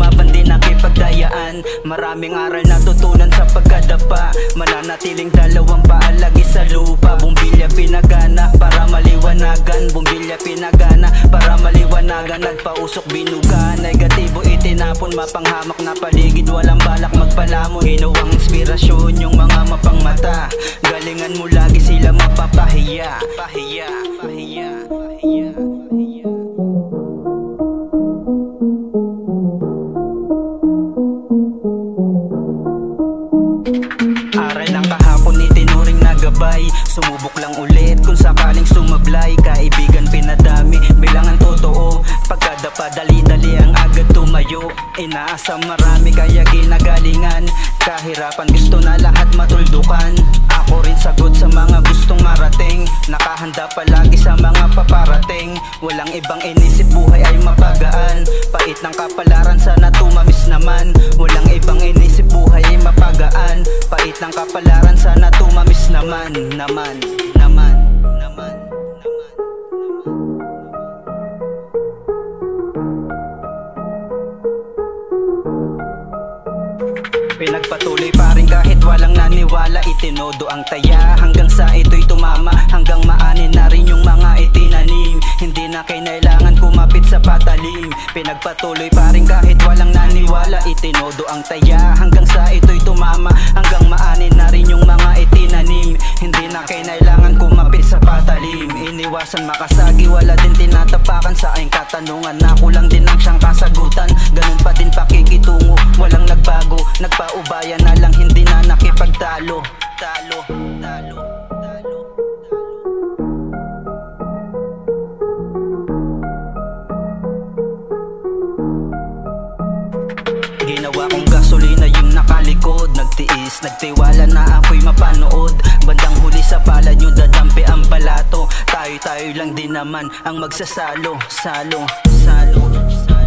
lumaban din nakipagdayaan. Maraming aral natutunan sa pagkadapa, mananatiling dalawang paa lagi sa lupa. Bumbilya pinagana para maliwanagan, bumbilya pinagana para maliwanagan. Nagpausok binuga, negatibo itinapon, mapanghamak na paligid, walang balak magpalamon. Ginawang inspirasyon yung mga mapangmata, galingan mo lagi sila mapapahiya. Pahiya, pahiya, pahiya, pahiya. Aral ng kahapon itinuring na gabay, sumubok lang ulit kung sakaling sumablay. Kaibigan pinadami, bilangan totoo, pagkadapa dali-dali ang agad tumayo. Inaasam marami kaya ginagalingan, kahirapan gusto na lahat matuldukan. Ako rin sagot sa mga gustong marating, nakahanda palagi sa mga paparating. Walang ibang inisip, buhay ay mapagaan, pait ng kapalaran sana tumamis naman. Walang ibang inisip, buhay ay mapagaan, pait ng kapalaran sana tumamis naman. Naman, naman, naman, naman. Pinagpatuloy pa rin kahit walang naniwala, itinodo ang taya hanggang sa ito'y tumama. Hanggang maanin na rin yung mga itinanim, hindi na kinailangan kumapit sa patalim. Pinagpatuloy pa rin kahit walang naniwala, itinodo ang taya hanggang sa ito'y tumama. Hanggang maanin na rin yung mga itinanim, hindi na kinailangan kumapit sa patalim. Iniwasan makasagi, wala din tinatapakan sa aking katanungan, ako lang din ang siyang kasagutan. Ganun pa din pakikitungo, walang nagbago, nagpaubaya na lang, hindi na nakipagtalo. Talo, talo, talo. Ginawa kong gasolina yung nakalikod, nagtiis, nagtiwala na ako'y mapanood. Bandang huli sa palad nyo dadampi ang balato, tayo-tayo lang din naman ang magsasalo. Salo, salo, salo.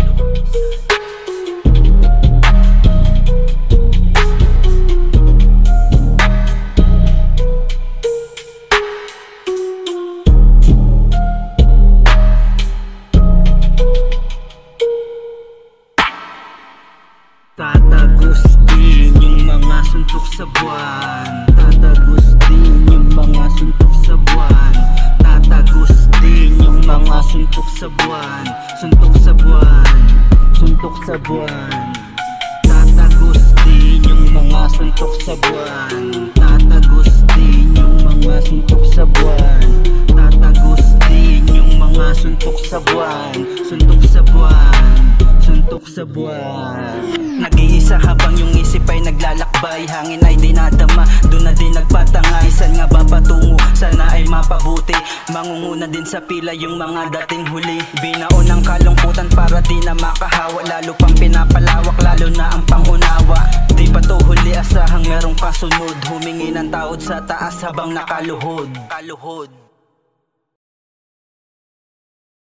Tatagos din yung mga suntok sa buwan, tatagos din yung mga suntok sa buwan, tatagos din yung mga suntok sa buwan, suntok sa buwan, suntok sa buwan. Tatagos din yung mga suntok sa buwan, tatagos din yung mga suntok sa buwan, tatagos din yung mga suntok sa buwan, suntok sa buwan, suntok sa buwan. Nag-iisa habang yung isip ay naglalakbay, hangin ay dinadama, doon na din nagpatangay. San nga ba patungo? Sana ay mapabuti, mangunguna din sa pila yung mga dating huli. Binaon ng kalungkutan para di na makahawa, lalo pang pinapalawak, lalo na ang pangunawa. Di pa to huli, asahang merong kasunod, humingi ng tawad sa taas habang nakaluhod. Kaluhod.